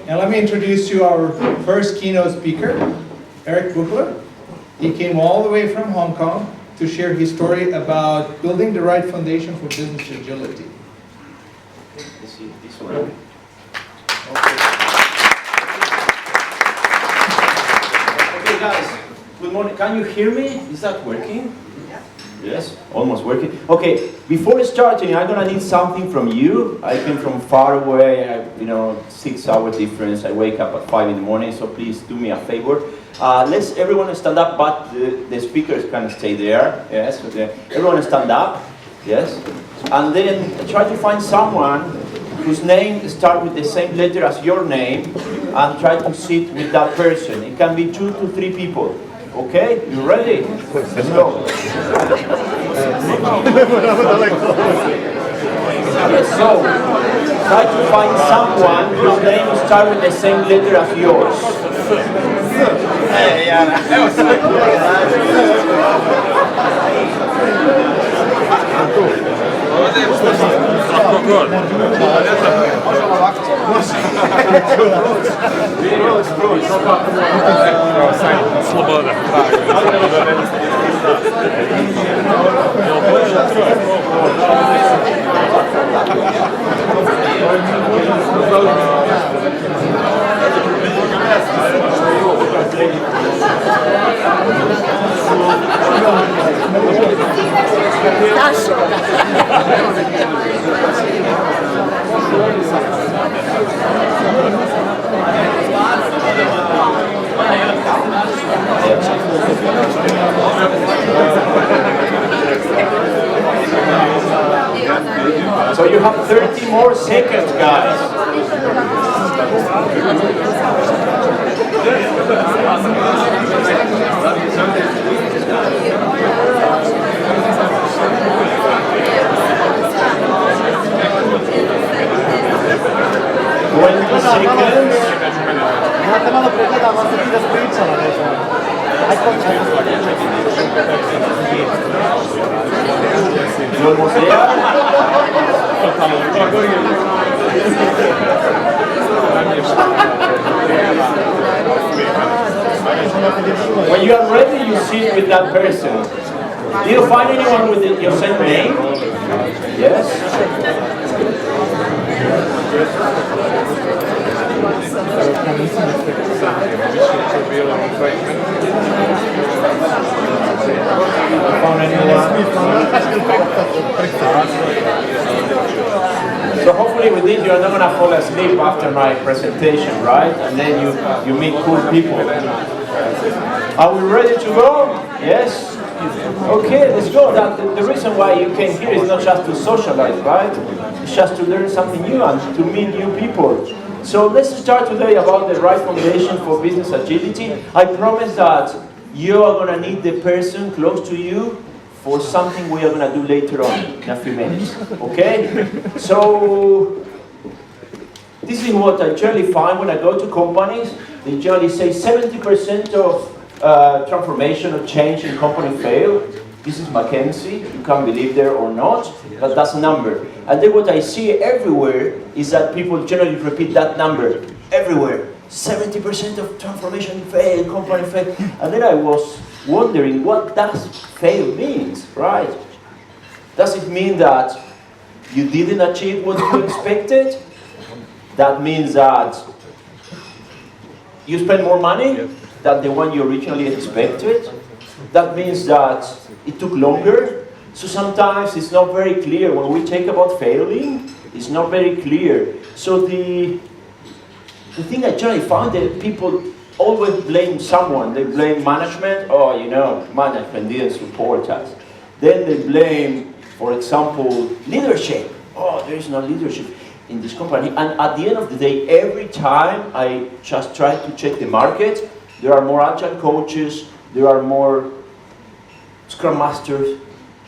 And let me introduce you our first keynote speaker, Erich Bühler. He came all the way from Hong Kong to share his story about building the right foundation for business agility. Let's see this one. Okay, guys. Good morning. Can you hear me? Is that working? Yes, almost working. Okay, before starting, I'm gonna need something from you. I came from far away, 6-hour difference. I wake up at 5 in the morning, so please do me a favor. Let's everyone stand up, but the speakers can stay there. Yes, okay. Everyone stand up. Yes, and then try to find someone whose name starts with the same letter as your name, and try to sit with that person. It can be 2 to 3 people. Okay, you ready? Let's go. So, try to find someone whose name starts with the same letter as yours. So you have 30 more seconds, guys. You almost there? When you are ready, you sit with that person. Do you find anyone with your same name? Yes? So hopefully with this you're not going to fall asleep after my presentation, right? And then you meet cool people. Are we ready to go? Yes? Okay, let's go. The reason why you came here is not just to socialize, right? It's just to learn something new and to meet new people. So let's start today about the right foundation for business agility. I promise that you are going to need the person close to you for something we are going to do later on in a few minutes. Okay? So this is what I generally find when I go to companies. They generally say 70% of transformation or change in company fail. This is McKinsey. You can believe there or not, but that's a number. And then what I see everywhere is that people generally repeat that number everywhere. 70% of transformation fail, company fail. And then I was wondering, what does fail means, right? Does it mean that you didn't achieve what you expected? That means that you spend more money than the one you originally expected? That means that it took longer? So sometimes it's not very clear. When we talk about failing, it's not very clear. So the thing I generally found that people always blame someone. They blame management. Oh, management didn't support us. Then they blame, for example, leadership. Oh, there is no leadership in this company. And at the end of the day, every time I just try to check the market, there are more agile coaches, there are more Scrum Masters,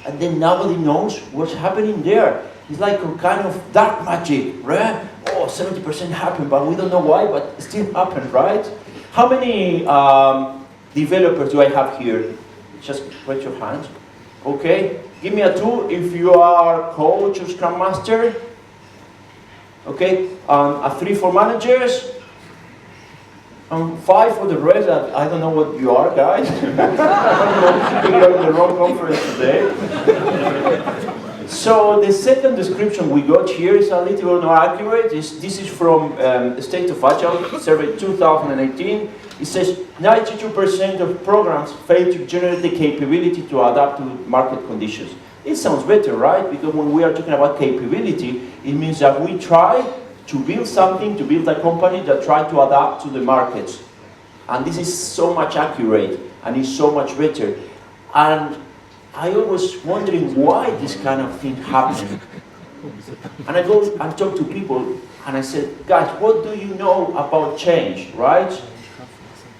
and then nobody knows what's happening there. It's like a kind of dark magic, right? Oh, 70% happened, but we don't know why, but it still happened, right? How many developers do I have here? Just raise your hand. Okay, give me a 2 if you are coach or Scrum Master. Okay, a 3 for managers. 5 for the rest. I don't know what you are, guys. I don't know, you're in the wrong conference today. So the second description we got here is a little more accurate. This is from State of Agile, survey 2018. It says 92% of programs fail to generate the capability to adapt to market conditions. It sounds better, right? Because when we are talking about capability, it means that we try to build something, to build a company that try to adapt to the markets. And this is so much accurate, and it's so much better. And I was wondering why this kind of thing happened. And I go and talk to people, and I said, guys, what do you know about change, right?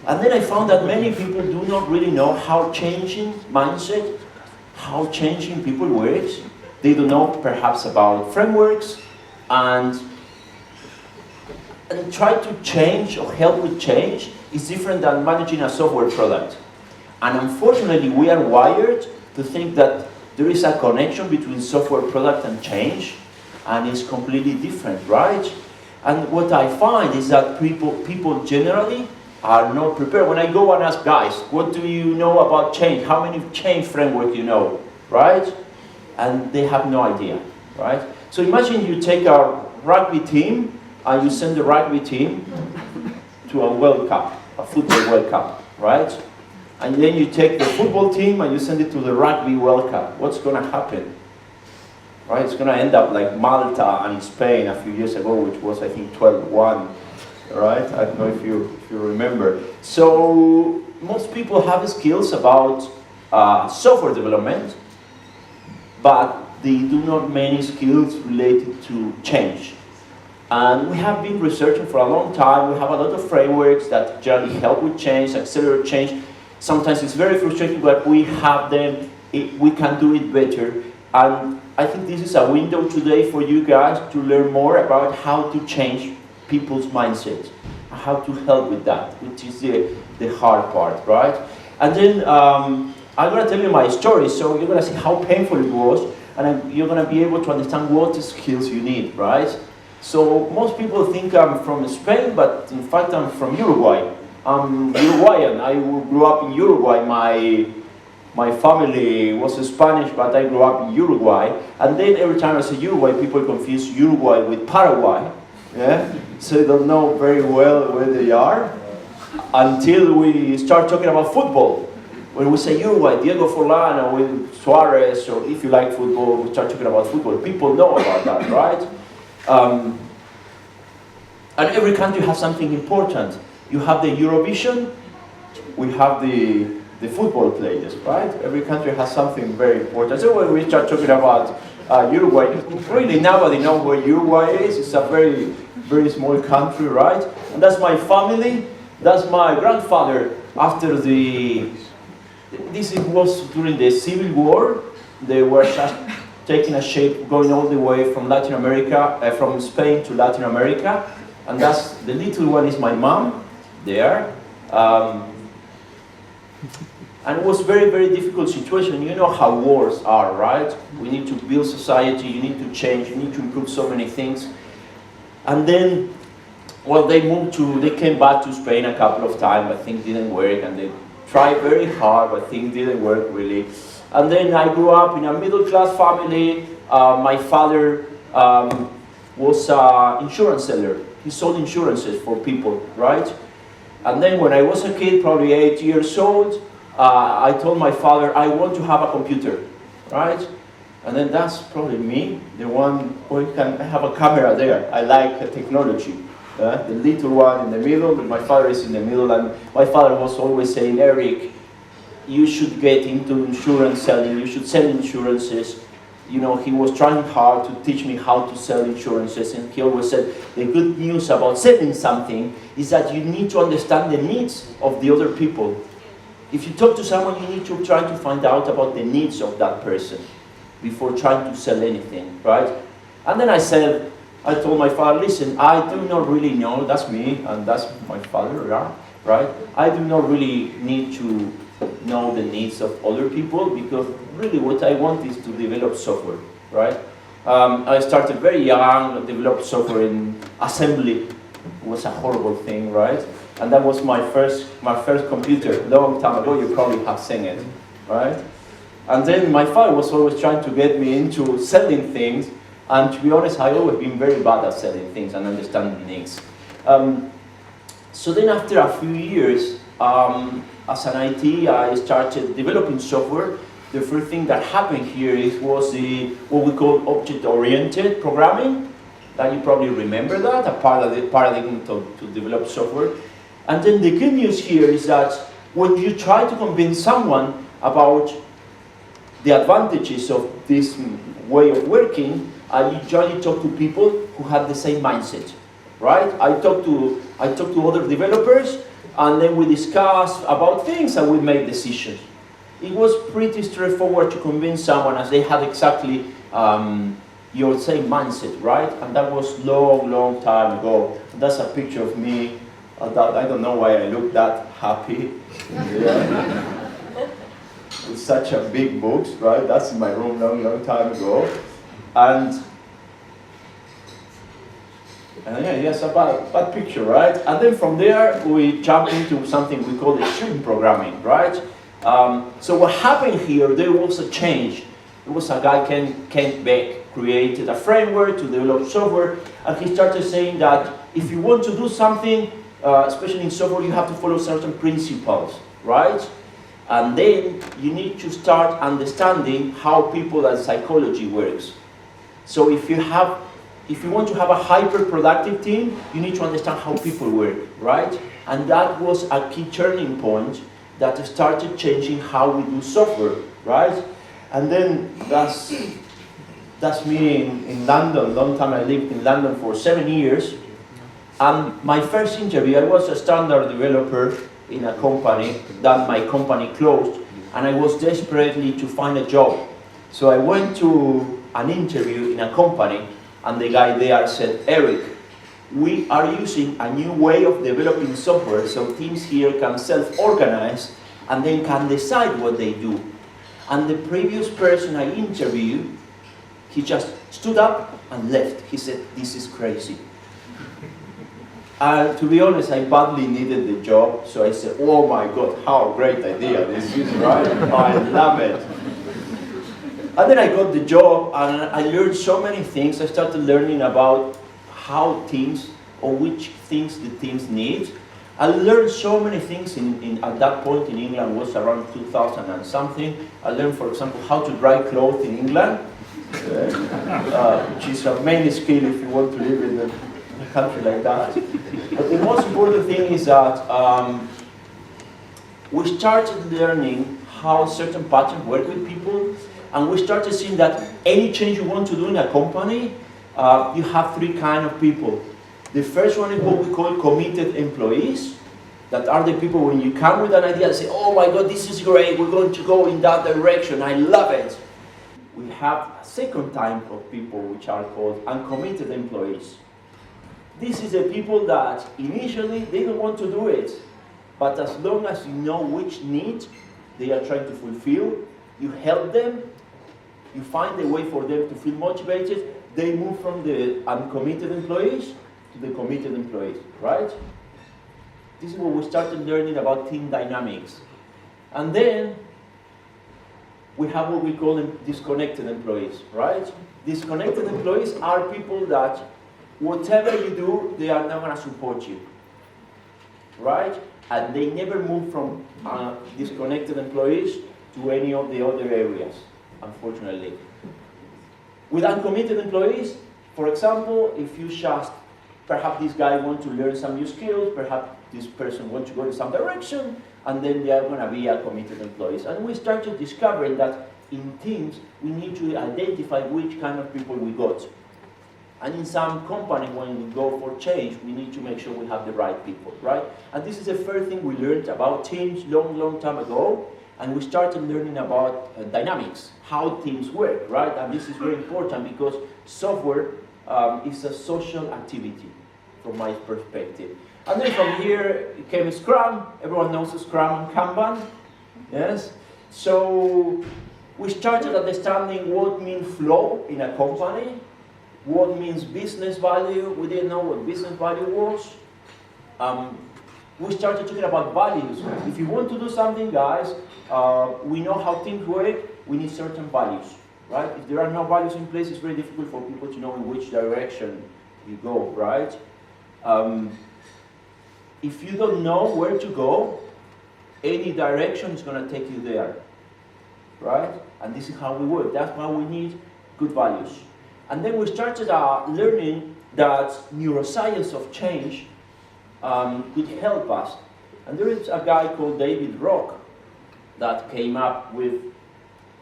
And then I found that many people do not really know how changing mindset, how changing people works. They don't know perhaps about frameworks, and try to change or help with change is different than managing a software product. And unfortunately, we are wired to think that there is a connection between software product and change, and it's completely different, right? And what I find is that people generally are not prepared. When I go and ask guys, what do you know about change? How many change framework you know, right? And they have no idea, right? So imagine you take a rugby team and you send the rugby team to a World Cup, a football World Cup, right? And then you take the football team and you send it to the rugby World Cup. What's going to happen? Right? It's going to end up like Malta and Spain a few years ago, which was, I think, 12-1. Right? I don't know if you remember. So most people have skills about software development, but they do not many skills related to change. And we have been researching for a long time. We have a lot of frameworks that generally help with change, accelerate change. Sometimes it's very frustrating, but we have them, we can do it better. And I think this is a window today for you guys to learn more about how to change people's mindset, how to help with that, which is the hard part, right? And then I'm going to tell you my story, so you're going to see how painful it was, and you're going to be able to understand what skills you need, right? So most people think I'm from Spain, but in fact I'm from Uruguay. I'm Uruguayan. I grew up in Uruguay. My family was Spanish, but I grew up in Uruguay. And then every time I say Uruguay, people confuse Uruguay with Paraguay. Yeah? So they don't know very well where they are until we start talking about football. When we say Uruguay, Diego Forlán or with Suarez, or if you like football, we start talking about football. People know about that, right? And every country has something important. You have the Eurovision, we have the football players, right? Every country has something very important. So when we start talking about Uruguay, really nobody knows where Uruguay is. It's a very, very small country, right? And that's my family. That's my grandfather. After this was during the Civil War. They were just taking a shape, going all the way from Latin America, from Spain to Latin America. And that's, the little one is my mom, there. And it was very, very difficult situation. You know how wars are, right? We need to build society, you need to change, you need to improve so many things. And then, well, they came back to Spain a couple of times, but things didn't work, and they tried very hard, but things didn't work really. And then I grew up in a middle-class family. My father was an insurance seller. He sold insurances for people, right? And then when I was a kid, probably 8 years old, I told my father, I want to have a computer, right? And then that's probably me, the one who can have a camera there. I like technology. The little one in the middle, but my father is in the middle, and my father was always saying, Eric, you should get into insurance selling, you should sell insurances. You know, he was trying hard to teach me how to sell insurances, and he always said, the good news about selling something is that you need to understand the needs of the other people. If you talk to someone, you need to try to find out about the needs of that person before trying to sell anything, right? And then I told my father, listen, I do not really know, that's me, and that's my father, right? I do not really need to know the needs of other people, because really what I want is to develop software, right? I started very young, developed software in assembly. It was a horrible thing, right? And that was my first computer, long time ago. You probably have seen it, right? And then my father was always trying to get me into selling things. And to be honest, I've always been very bad at selling things and understanding things. So then after a few years, as an IT, I started developing software. The first thing that happened here was what we call object-oriented programming. That you probably remember that, a part of the paradigm to develop software. And then the good news here is that when you try to convince someone about the advantages of this way of working, you usually talk to people who have the same mindset, right? I talk to other developers, and then we discuss about things and we make decisions. It was pretty straightforward to convince someone, as they had exactly your same mindset, right? And that was long time ago. That's a picture of me. I don't know why I look that happy. Yeah. With such a big books, right? That's in my room long time ago. And yeah, yes, a bad picture, right? And then from there, we jump into something we call extreme programming, right? So what happened here, there was a change. There was a guy, Kent Beck, created a framework to develop software, and he started saying that if you want to do something, especially in software, you have to follow certain principles, right? And then you need to start understanding how people and psychology works. So if you want to have a hyper-productive team, you need to understand how people work, right? And that was a key turning point that started changing how we do software, right? And then that's me in London. Long time I lived in London for 7 years. And my first interview, I was a standard developer in a company. Then my company closed, and I was desperately to find a job. So I went to an interview in a company, and the guy there said, Eric, we are using a new way of developing software so teams here can self-organize and then can decide what they do. And the previous person I interviewed, he just stood up and left. He said, this is crazy. And to be honest, I badly needed the job, so I said, oh my God, how great idea this is, right? I love it. And then I got the job, and I learned so many things. I started learning about how teams, or which things the teams need. I learned so many things at that point in England, was around 2000 and something. I learned, for example, how to dry clothes in England, which is a main skill if you want to live in a country like that. But the most important thing is that we started learning how certain patterns work with people, and we started seeing that any change you want to do in a company, you have three kinds of people. The first one is what we call committed employees. That are the people when you come with an idea and say, oh my God, this is great, we're going to go in that direction, I love it. We have a second type of people which are called uncommitted employees. This is the people that initially they don't want to do it, but as long as you know which need they are trying to fulfill, you help them, you find a way for them to feel motivated, they move from the uncommitted employees to the committed employees, right? This is what we started learning about team dynamics. And then we have what we call disconnected employees, right? Disconnected employees are people that whatever you do, they are not going to support you, right? And they never move from disconnected employees to any of the other areas, unfortunately. With uncommitted employees, for example, if you just, perhaps this guy wants to learn some new skills, perhaps this person wants to go in some direction, and then they are going to be committed employees. And we started discovering that in teams, we need to identify which kind of people we got. And in some company, when we go for change, we need to make sure we have the right people, right? And this is the first thing we learned about teams long time ago. And we started learning about dynamics, how teams work, right? And this is very important because software is a social activity, from my perspective. And then from here came Scrum. Everyone knows Scrum and Kanban, yes? So we started understanding what means flow in a company, what means business value. We didn't know what business value was. we started talking about values. If you want to do something, guys, we know how teams work, we need certain values, right? If there are no values in place, it's very difficult for people to know in which direction you go, right? If you don't know where to go, any direction is going to take you there, right? And this is how we work. That's why we need good values. And then we started learning that neuroscience of change could help us. And there is a guy called David Rock that came up with,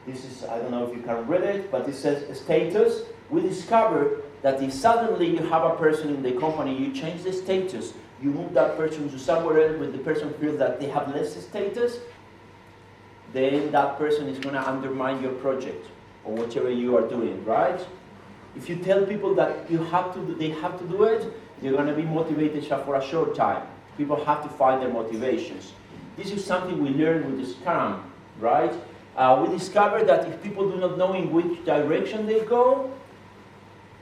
this is, I don't know if you can read it, but it says status. We discovered that if suddenly you have a person in the company, you change the status, you move that person to somewhere else where the person feels that they have less status, then that person is going to undermine your project or whatever you are doing, right? If you tell people that they have to do it, they're going to be motivated for a short time. People have to find their motivations. This is something we learned with the Scrum, right? We discovered that if people do not know in which direction they go,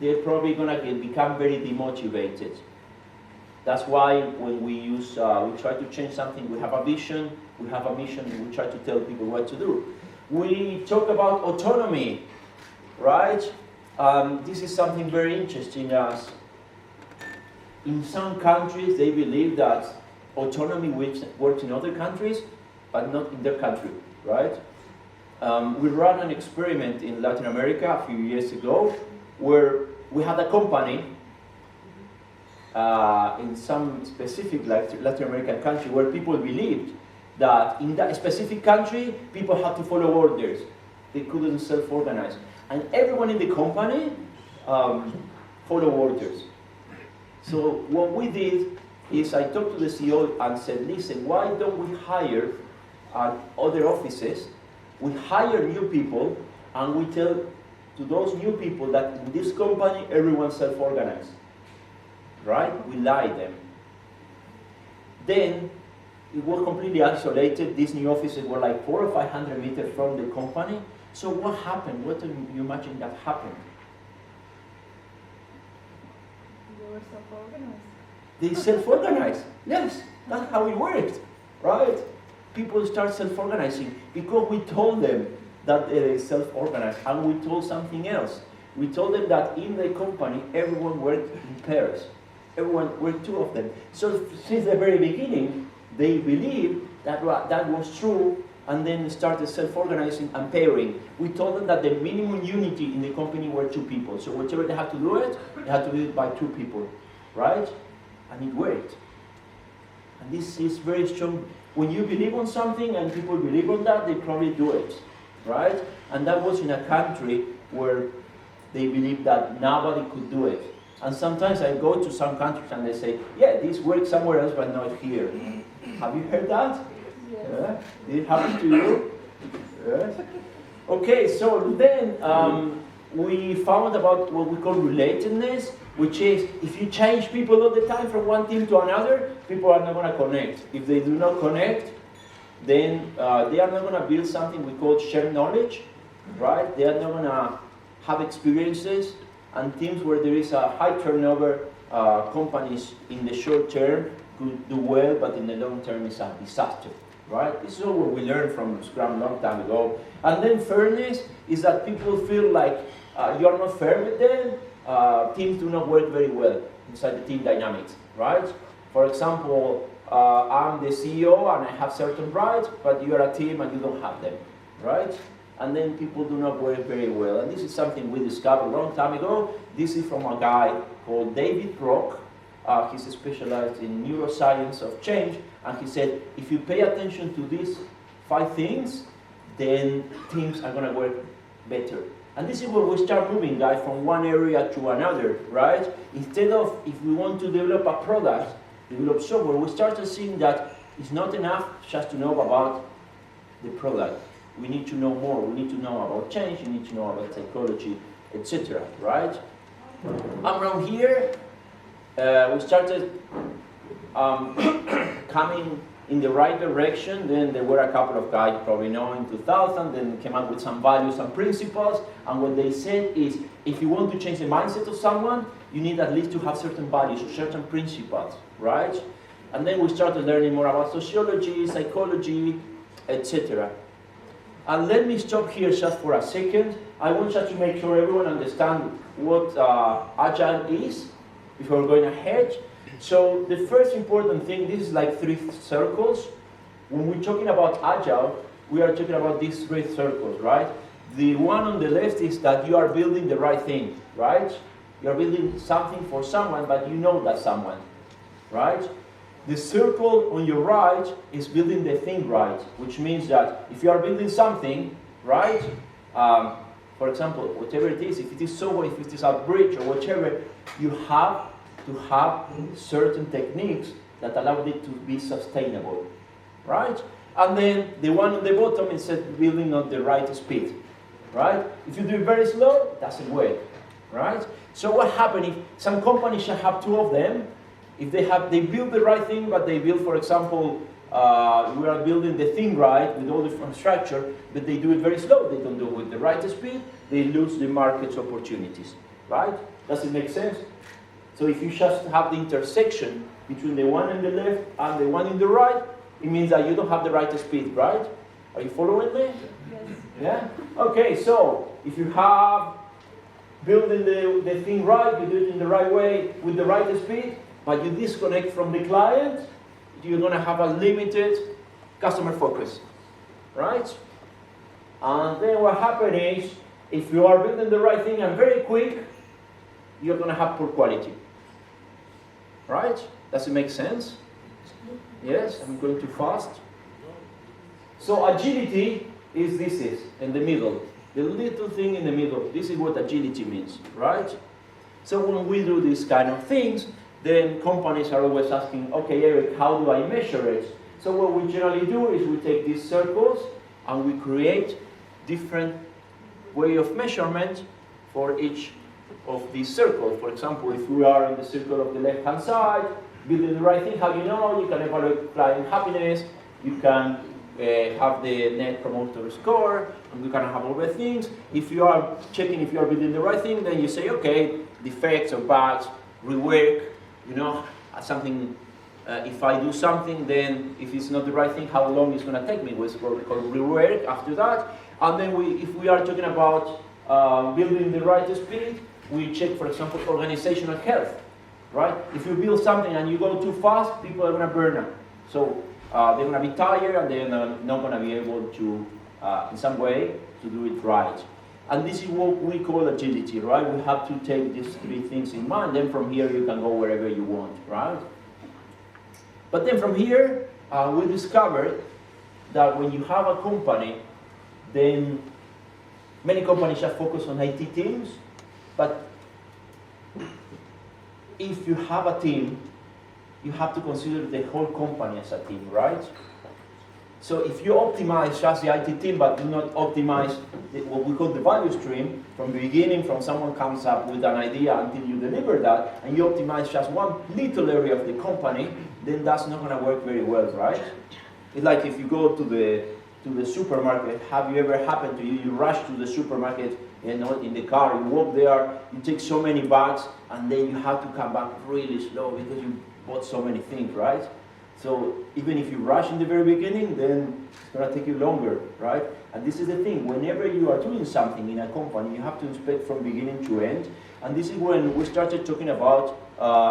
they're probably going to become very demotivated. That's why when we try to change something, we have a vision, we have a mission, and we try to tell people what to do. We talk about autonomy, right? This is something very interesting. In some countries, they believe that autonomy works in other countries, but not in their country, right? We ran an experiment in Latin America a few years ago, where we had a company in some specific Latin American country where people believed that in that specific country, people had to follow orders. They couldn't self-organize. And everyone in the company follow orders. So what we did is I talked to the CEO and said, listen, why don't we hire other offices? We hire new people and we tell to those new people that in this company, everyone's self-organized. Right? We lie them. Then it was completely isolated. These new offices were like 400 or 500 meters from the company. So what happened? What do you imagine that happened? They were self-organized. They self-organized. Yes, that's how it worked, right? People start self-organizing because we told them that they self-organized, and we told something else. We told them that in the company, everyone worked in pairs. Everyone worked two of them. So since the very beginning, they believed that that was true, and then started self-organizing and pairing. We told them that the minimum unity in the company were two people. So whatever they had to do it, they had to do it by two people, right? And it worked. And this is very strong. When you believe on something and people believe on that, they probably do it, right? And that was in a country where they believed that nobody could do it. And sometimes I go to some countries and they say, yeah, this works somewhere else but not here. Have you heard that? Yes. Yeah? Did it happen to you? Yes. Okay, so then we found about what we call relatedness, which is if you change people all the time from one team to another, people are not going to connect. If they do not connect, then they are not going to build something we call shared knowledge, right? They are not going to have experiences, and teams where there is a high turnover, companies in the short term could do well, but in the long term it's a disaster, right? This is all what we learned from Scrum a long time ago. And then fairness is that people feel like you're not fair with them. Teams do not work very well inside the team dynamics, right? For example, I'm the CEO and I have certain rights, but you're a team and you don't have them, right? And then people do not work very well. And this is something we discovered a long time ago. This is from a guy called David Rock. He's specialized in neuroscience of change. And he said, if you pay attention to these 5 things, then teams are going to work better. And this is where we start moving, guys, from one area to another, right? Instead of, if we want to develop a product, develop software, we started seeing that it's not enough just to know about the product. We need to know more. We need to know about change. We need to know about psychology, etc. Right? Around here, we started coming in the right direction. Then there were a couple of guys, probably know, in 2000. Then came up with some values and principles. And what they said is, if you want to change the mindset of someone, you need at least to have certain values, certain principles, right? And then we started learning more about sociology, psychology, etc. And let me stop here just for a second. I want just to make sure everyone understands what Agile is before going ahead. So the first important thing, this is like 3 circles. When we're talking about Agile, we are talking about these 3 circles, right? The one on the left is that you are building the right thing, right? You are building something for someone, but you know that someone, right? The circle on your right is building the thing right, which means that if you are building something, right? For example, whatever it is, if it is software, if it is a bridge or whatever, you have to have certain techniques that allow it to be sustainable, right? And then the one on the bottom is building at the right speed, right? If you do it very slow, it doesn't work, right? So what happens if some companies should have 2 of them? If they build the right thing, but they build, for example, we are building the thing right with all the infrastructure, but they do it very slow. They don't do it with the right speed. They lose the market's opportunities, right? Does it make sense? So if you just have the intersection between the one on the left and the one in the right, it means that you don't have the right speed, right? Are you following me? Yes. Yeah? Okay, so if you have building the thing right, you do it in the right way with the right speed, but you disconnect from the client, you're going to have a limited customer focus, right? And then what happens is, if you are building the right thing and very quick, you're going to have poor quality, right? Does it make sense? Yes, I'm going too fast. So agility is in the middle, the little thing in the middle. This is what agility means, right? So when we do these kind of things, then companies are always asking, okay, Eric, how do I measure it? So what we generally do is we take these circles and we create different way of measurement for each of these circles. For example, if we are in the circle of the left-hand side, building the right thing, how you know? You can evaluate client happiness, you can have the net promoter score, and you can have all the things. If you are checking if you are building the right thing, then you say, okay, defects or bugs, rework, you know, something, if I do something, then if it's not the right thing, how long it's going to take me? What's what we call rework after that. And then if we are talking about building the right speed, we check, for example, organizational health, right? If you build something and you go too fast, people are going to burn out. So they're going to be tired and they're not going to be able to, in some way, to do it right. And this is what we call agility, right? We have to take these 3 things in mind. Then from here, you can go wherever you want, right? But then from here, we discovered that when you have a company, then many companies just focus on IT teams. But if you have a team, you have to consider the whole company as a team, right? So if you optimize just the IT team, but do not optimize what we call the value stream, from the beginning, from someone comes up with an idea until you deliver that, and you optimize just one little area of the company, then that's not going to work very well, right? It's like if you go to the supermarket, have you ever happened to you, you rush to the supermarket, you know, in the car, you walk there, you take so many bags, and then you have to come back really slow because you bought so many things, right? So even if you rush in the very beginning, then it's going to take you longer, right? And this is the thing, whenever you are doing something in a company, you have to inspect from beginning to end. And this is when we started talking about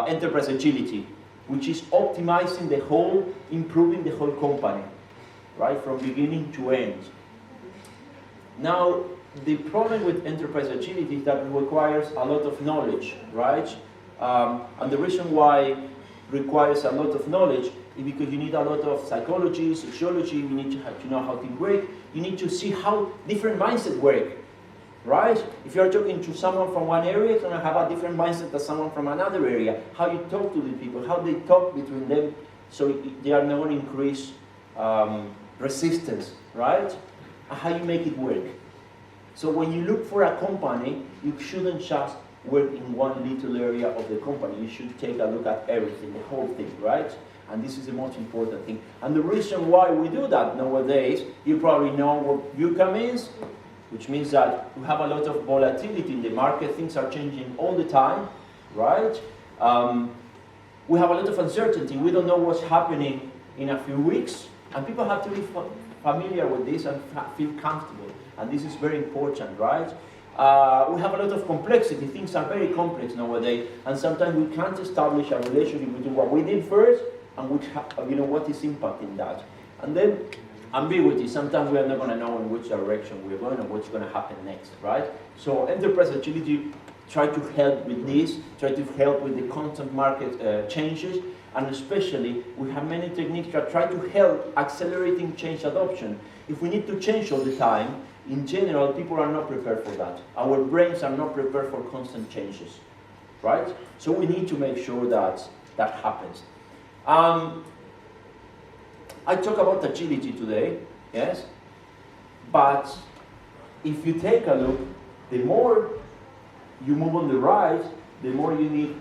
enterprise agility, which is optimizing the whole, improving the whole company, right? From beginning to end. Now, the problem with enterprise agility is that it requires a lot of knowledge, right? And the reason why it requires a lot of knowledge is because you need a lot of psychology, sociology, you need to know how things work, you need to see how different mindsets work, right? If you're talking to someone from one area, it's going to have a different mindset than someone from another area. How you talk to the people, how they talk between them, so they are not going to increase resistance, right? And how you make it work. So when you look for a company, you shouldn't just work in one little area of the company. You should take a look at everything, the whole thing, right? And this is the most important thing. And the reason why we do that nowadays, you probably know what VUCA means, which means that we have a lot of volatility in the market. Things are changing all the time, right? we have a lot of uncertainty. We don't know what's happening in a few weeks, and people have to be familiar with this and feel comfortable. And this is very important, right? We have a lot of complexity. Things are very complex nowadays, and sometimes we can't establish a relationship between what we did first and which, what is impacting that. And then ambiguity. Sometimes we are not going to know in which direction we're going or what's going to happen next, right? So enterprise agility try to help with this, try to help with the constant market changes, and especially we have many techniques that try to help accelerating change adoption. If we need to change all the time, in general, people are not prepared for that. Our brains are not prepared for constant changes, right? So we need to make sure that that happens. I talk about agility today, yes? But if you take a look, the more you move on the right, the more you need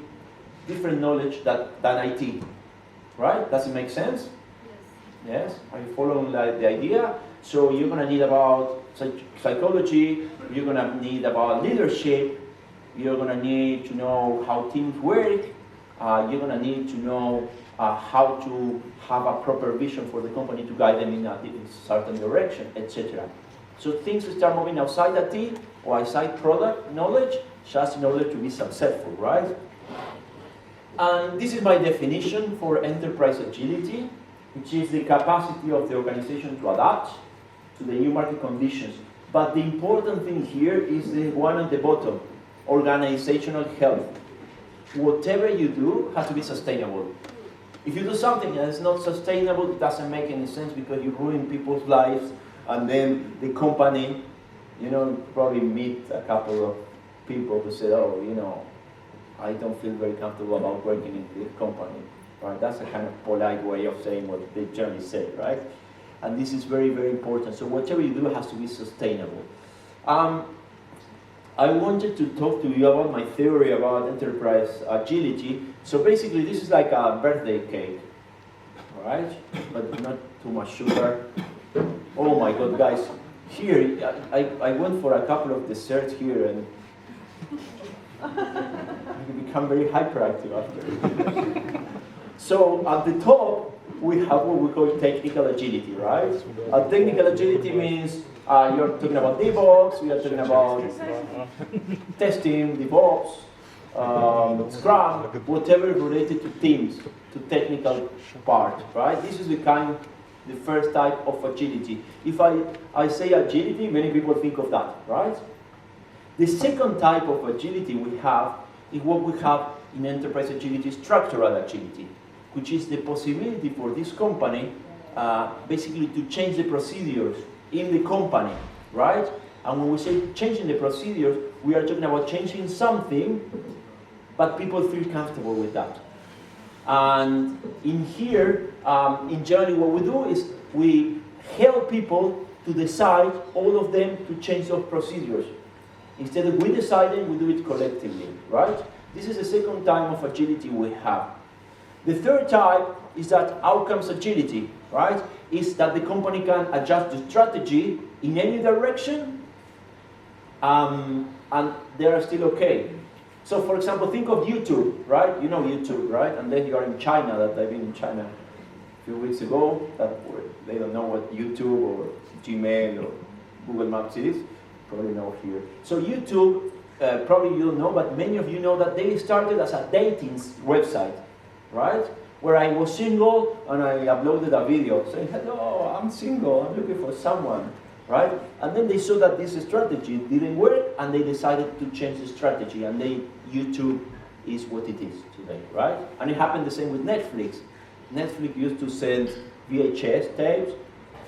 different knowledge than IT, right? Does it make sense? Yes? Are you following the idea? So you're going to need about psychology, you're going to need about leadership, you're going to need to know how teams work, you're going to need to know how to have a proper vision for the company to guide them in a certain direction, etc. So things start moving outside IT or outside product knowledge, just in order to be successful, right? And this is my definition for enterprise agility, which is the capacity of the organization to adapt to the new market conditions. But the important thing here is the one at the bottom, organizational health. Whatever you do has to be sustainable. If you do something that is not sustainable, it doesn't make any sense because you ruin people's lives, and then the company, you probably meet a couple of people who say, oh, I don't feel very comfortable about working in this company, right? That's a kind of polite way of saying what they generally say, right? And this is very, very important. So whatever you do has to be sustainable. I wanted to talk to you about my theory about enterprise agility. So basically, this is like a birthday cake, all right? But not too much sugar. Oh my God, guys. Here, I went for a couple of desserts here, and you become very hyperactive after. So at the top, we have what we call technical agility, right? Technical agility means you're talking about DevOps, we are talking about testing, DevOps, Scrum, whatever related to teams, to technical part, right? This is the first type of agility. If I say agility, many people think of that, right? The second type of agility we have is what we have in enterprise agility, structural agility, which is the possibility for this company basically to change the procedures in the company, right? And when we say changing the procedures, we are talking about changing something, but people feel comfortable with that. And in here, in general, what we do is we help people to decide, all of them, to change those procedures. Instead of we deciding, we do it collectively, right? This is the second type of agility we have. The third type is that outcomes agility, right? Is that the company can adjust the strategy in any direction, and they are still okay. So for example, think of YouTube, right? You know YouTube, right? And then you are in China, that I've been in China a few weeks ago, that they don't know what YouTube or Gmail or Google Maps is, probably know here. So YouTube, probably you don't know, but many of you know that they started as a dating website, right? Where I was single and I uploaded a video saying, hello, I'm single, I'm looking for someone, right? And then they saw that this strategy didn't work and they decided to change the strategy, and YouTube is what it is today, right? And it happened the same with Netflix. Netflix used to send VHS tapes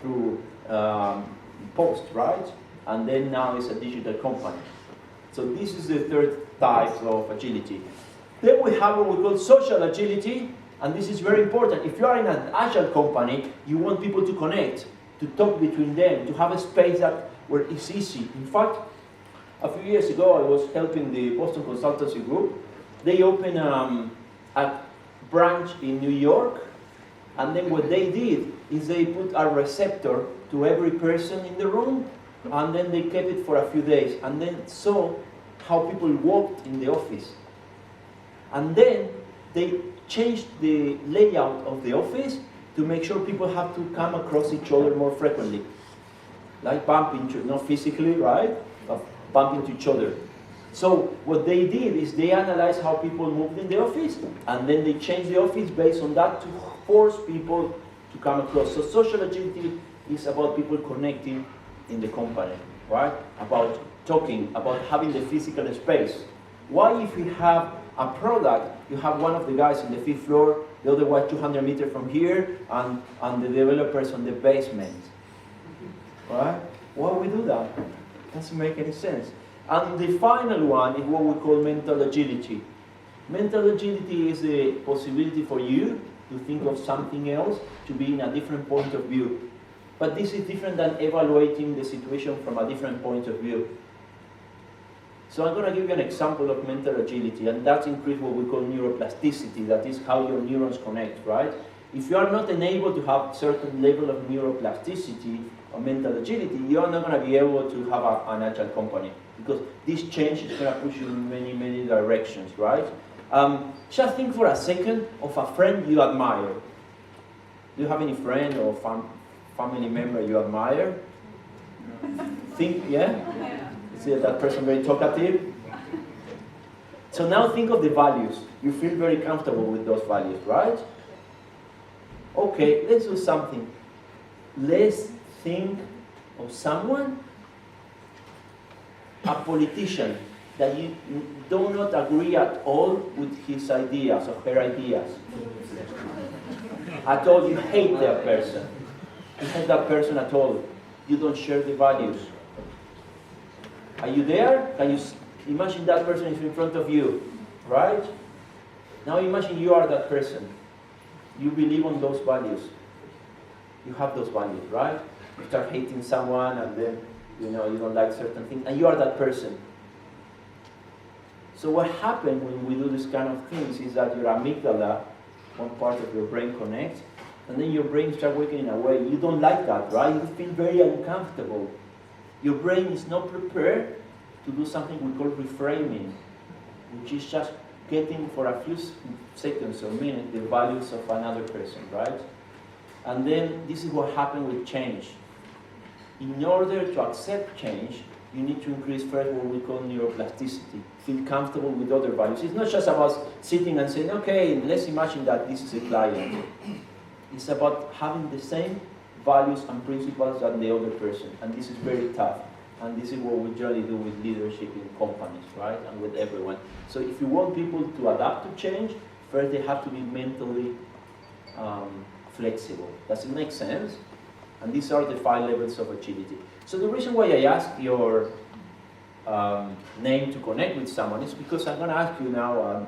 through post, right? And then now it's a digital company. So this is the third type of agility. Then we have what we call social agility, and this is very important. If you are in an agile company, you want people to connect, to talk between them, to have a space where it's easy. In fact, a few years ago, I was helping the Boston Consultancy Group. They opened a branch in New York, and then what they did is they put a receptor to every person in the room, and then they kept it for a few days, and then saw how people walked in the office. And then they changed the layout of the office to make sure people have to come across each other more frequently. Like bump into, not physically, right? But bump into each other. So what they did is they analyzed how people moved in the office, and then they changed the office based on that to force people to come across. So social agility is about people connecting in the company, right? About talking, about having the physical space. Why, if we have a product, you have one of the guys on the 5th floor, the other one 200 meters from here, and the developers on the basement, right? Why we do that? Doesn't make any sense. And the final one is what we call mental agility. Mental agility is the possibility for you to think of something else, to be in a different point of view. But this is different than evaluating the situation from a different point of view. So I'm going to give you an example of mental agility, and that's increase what we call neuroplasticity. That is how your neurons connect, right? If you are not enabled to have certain level of neuroplasticity or mental agility, you are not going to be able to have an agile company, because this change is going to push you in many, many directions, right? Just think for a second of a friend you admire. Do you have any friend or family member you admire? Think, yeah? Is that person very talkative? So now think of the values. You feel very comfortable with those values, right? Okay, let's do something. Let's think of someone, a politician, that you do not agree at all with his ideas or her ideas. At all, you hate that person. You hate that person at all. You don't share the values. Are you there? Can you imagine that person is in front of you, right? Now imagine you are that person. You believe on those values. You have those values, right? You start hating someone, and then you don't like certain things, and you are that person. So what happens when we do this kind of things is that your amygdala, one part of your brain, connects, and then your brain starts working in a way you don't like that, right? You feel very uncomfortable. Your brain is not prepared to do something we call reframing, which is just getting for a few seconds or minutes the values of another person, right? And then this is what happens with change. In order to accept change, you need to increase first what we call neuroplasticity. Feel comfortable with other values. It's not just about sitting and saying, okay, let's imagine that this is a client. It's about having the same values and principles as the other person. And this is very tough. And this is what we generally do with leadership in companies, right? And with everyone. So if you want people to adapt to change, first they have to be mentally flexible. Does it make sense? And these are the 5 levels of agility. So the reason why I ask your name to connect with someone is because I'm going to ask you now a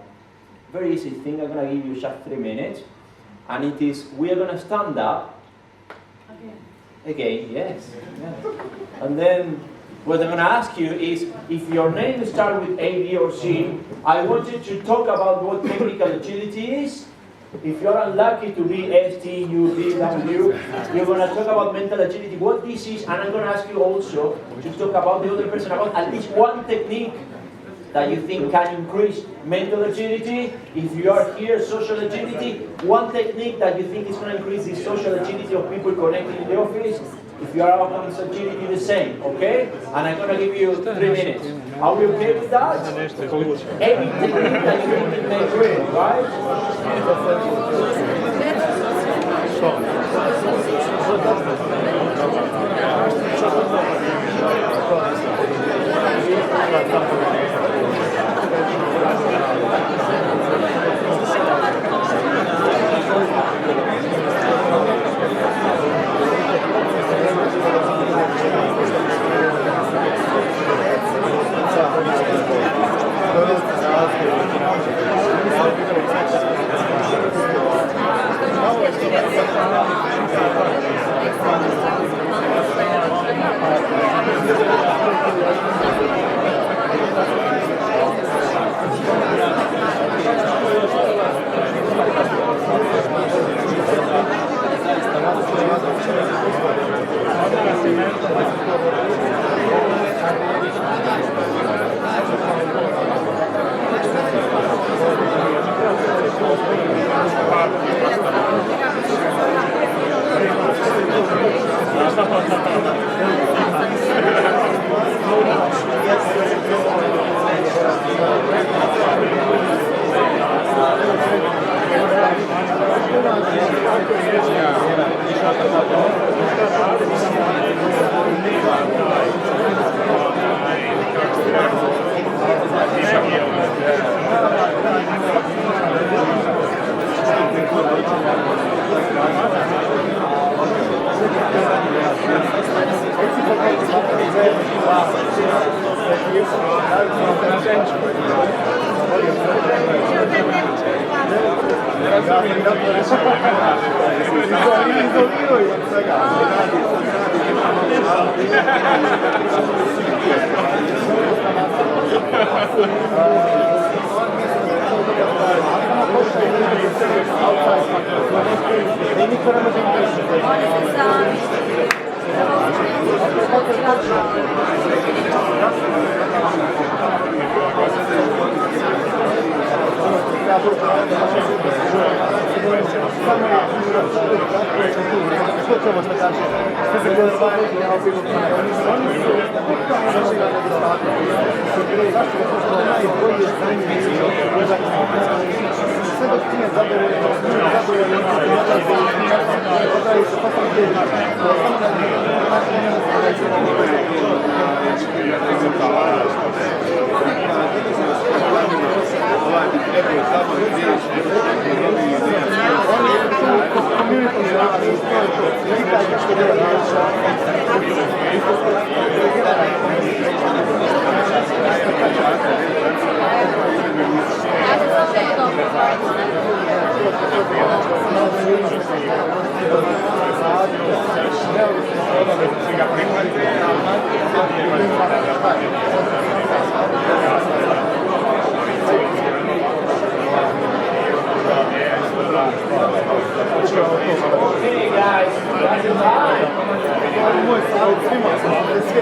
very easy thing. I'm going to give you just 3 minutes. And it is, we are going to stand up. Again, yes. Yeah. And then what I'm going to ask you is, if your name starts with A, B, or C, I want you to talk about what technical agility is. If you're unlucky to be S, T, U, V, W, you're going to talk about mental agility, what this is, and I'm going to ask you also to talk about the other person, about at least one technique that you think can increase mental agility. If you are here, social agility, one technique that you think is going to increase the social agility of people connecting in the office. If you are out on agility, the same, okay? And I'm going to give you 3 minutes. Are we okay with that? Any technique that you think may bring, right? Okay, guys, that's the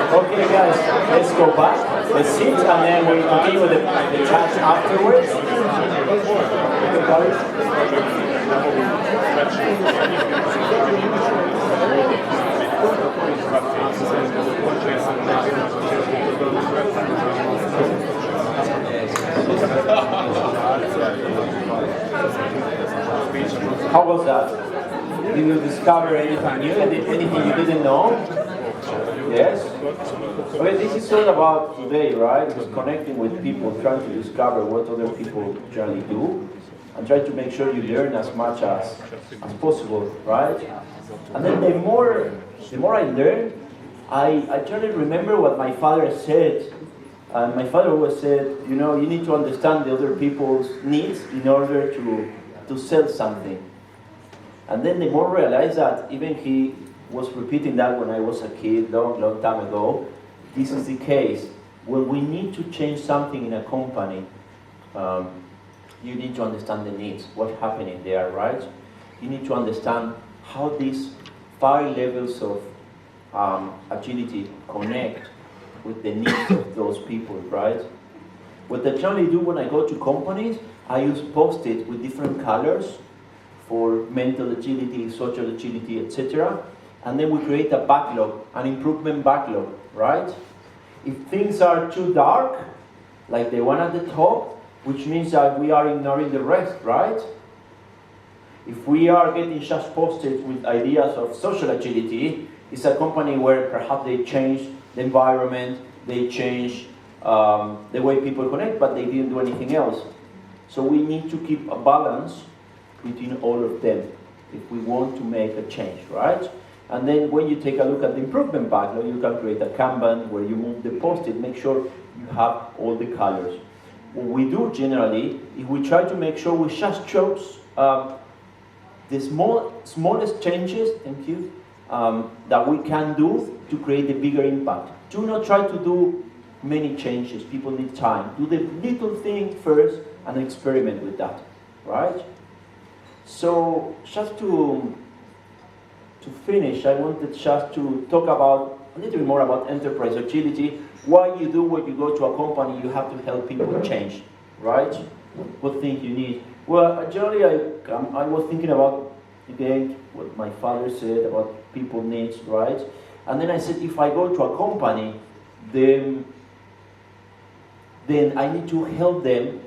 Okay, guys, let's go back. Let's sit, and then we'll continue with the chat afterwards. How was that? Did you discover anything new? Anything you didn't know? Yes? Okay, this is all about today, right? Just connecting with people, trying to discover what other people generally do, and try to make sure you learn as much as possible, right? And then the more I learn, I generally remember what my father said. And my father always said, you know, you need to understand the other people's needs in order to sell something. And then the more I realized that, even he was repeating that when I was a kid, long time ago, this is the case. When we need to change something in a company, you need to understand the needs, what's happening there, right? You need to understand how these 5 levels of agility connect with the needs of those people, right? What I generally do when I go to companies, I use post-it with different colors for mental agility, social agility, etc. And then we create a backlog, an improvement backlog, right? If things are too dark, like the one at the top, which means that we are ignoring the rest, right? If we are getting just post-it with ideas of social agility, it's a company where perhaps they change the environment, they change the way people connect, but they didn't do anything else. So we need to keep a balance between all of them if we want to make a change, right? And then when you take a look at the improvement backlog, you can create a Kanban where you move the post-it, make sure you have all the colors. What we do generally is we try to make sure we just choose the smallest changes, thank you, that we can do to create a bigger impact. Do not try to do many changes, people need time. Do the little thing first and experiment with that, right? So just to finish, I wanted just to talk about a little bit more about enterprise agility. Why you do when you go to a company, you have to help people change, right? What things you need? Well, generally I was thinking about again, what my father said about people needs, right? And then I said, if I go to a company, then I need to help them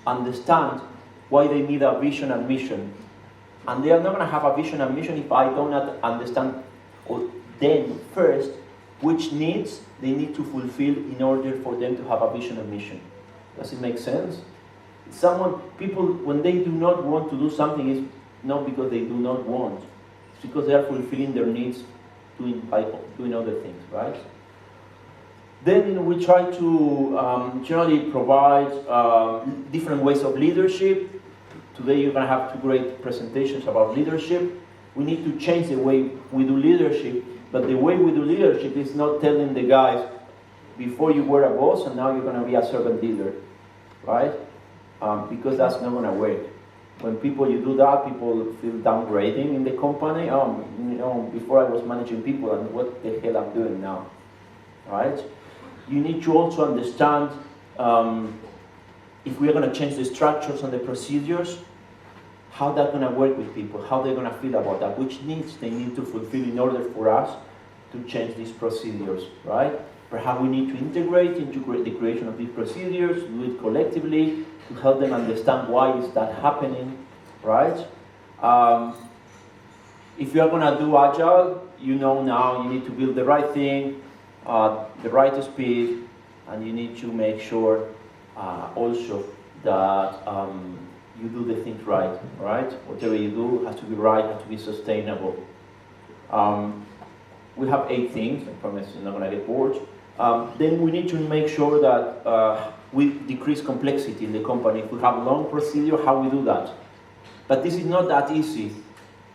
understand why they need a vision and mission. And they are not going to have a vision and mission if I do not understand them first which needs they need to fulfill in order for them to have a vision and mission. Does it make sense? People, when they do not want to do something, it's not because they do not want. It's because they are fulfilling their needs by doing other things, right? Then we try to generally provide different ways of leadership. Today you're going to have 2 great presentations about leadership. We need to change the way we do leadership, but the way we do leadership is not telling the guys, before you were a boss and now you're going to be a servant leader, right? Because that's not going to work. When you do that, people feel downgrading in the company. Before I was managing people, and what the hell I'm doing now, right? You need to also understand if we're going to change the structures and the procedures, how that's going to work with people, how they're going to feel about that, which needs they need to fulfill in order for us to change these procedures, right? Perhaps we need to integrate the creation of these procedures, do it collectively, to help them understand why is that happening, right? If you are going to do Agile, you know now you need to build the right thing, the right speed, and you need to make sure also that you do the things right? Whatever you do has to be right, has to be sustainable. We have 8 things, I promise you're not going to get bored. Then we need to make sure that we decrease complexity in the company. If we have long procedure, how we do that? But this is not that easy.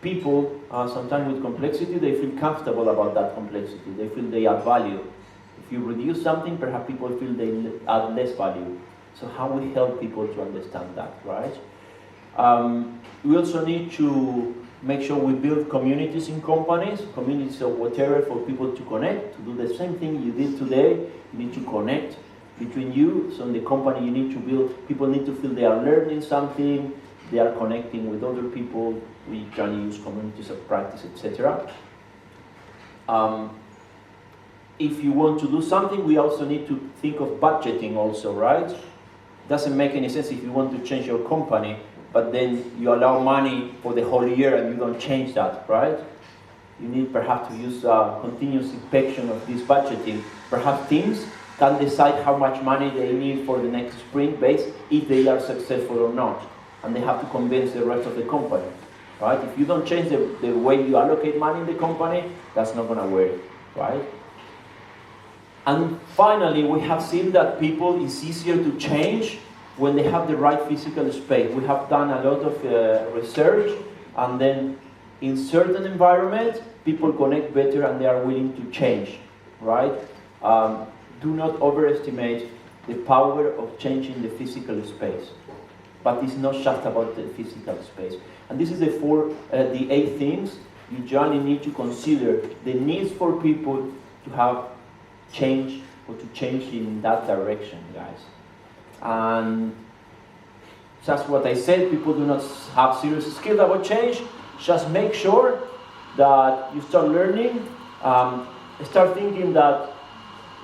People, sometimes with complexity, they feel comfortable about that complexity. They feel they add value. If you reduce something, perhaps people feel they add less value. So how we help people to understand that, right? We also need to make sure we build communities in companies, communities of whatever, for people to connect, to do the same thing you did today. You need to connect between you. So in the company you need to build, people need to feel they are learning something, they are connecting with other people. We can use communities of practice, etc. If you want to do something, we also need to think of budgeting also, right? Doesn't make any sense if you want to change your company, but then you allow money for the whole year and you don't change that, right? You need perhaps to use continuous inspection of this budgeting. Perhaps teams can decide how much money they need for the next sprint based if they are successful or not. And they have to convince the rest of the company, right? If you don't change the way you allocate money in the company, that's not going to work, right? And finally, we have seen that people is easier to change when they have the right physical space. We have done a lot of research, and then in certain environments, people connect better and they are willing to change, right? Do not overestimate the power of changing the physical space. But it's not just about the physical space. And this is the 8 things you generally need to consider the needs for people to have change or to change in that direction, guys. And just what I said, people do not have serious skills about change. Just make sure that you start learning, start thinking that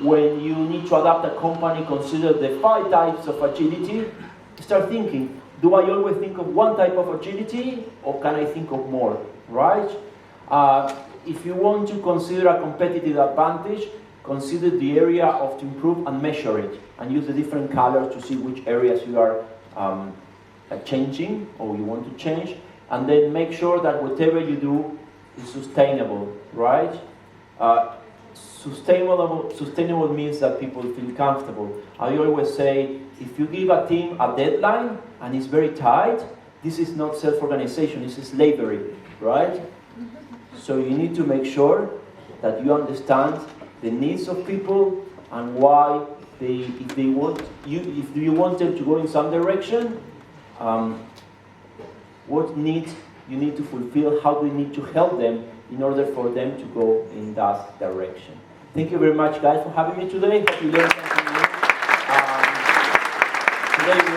when you need to adapt a company, consider the 5 types of agility. Start thinking, do I always think of one type of agility, or can I think of more, right? If you want to consider a competitive advantage, consider the area of to improve and measure it, and use the different colors to see which areas you are changing or you want to change, and then make sure that whatever you do is sustainable, right? Sustainable means that people feel comfortable. I always say, if you give a team a deadline and it's very tight, this is not self-organization, this is slavery, right? So you need to make sure that you understand the needs of people and why if you want them to go in some direction, what needs you need to fulfill, how do you need to help them in order for them to go in that direction. Thank you very much, guys, for having me today. Hope you learned something new. Today we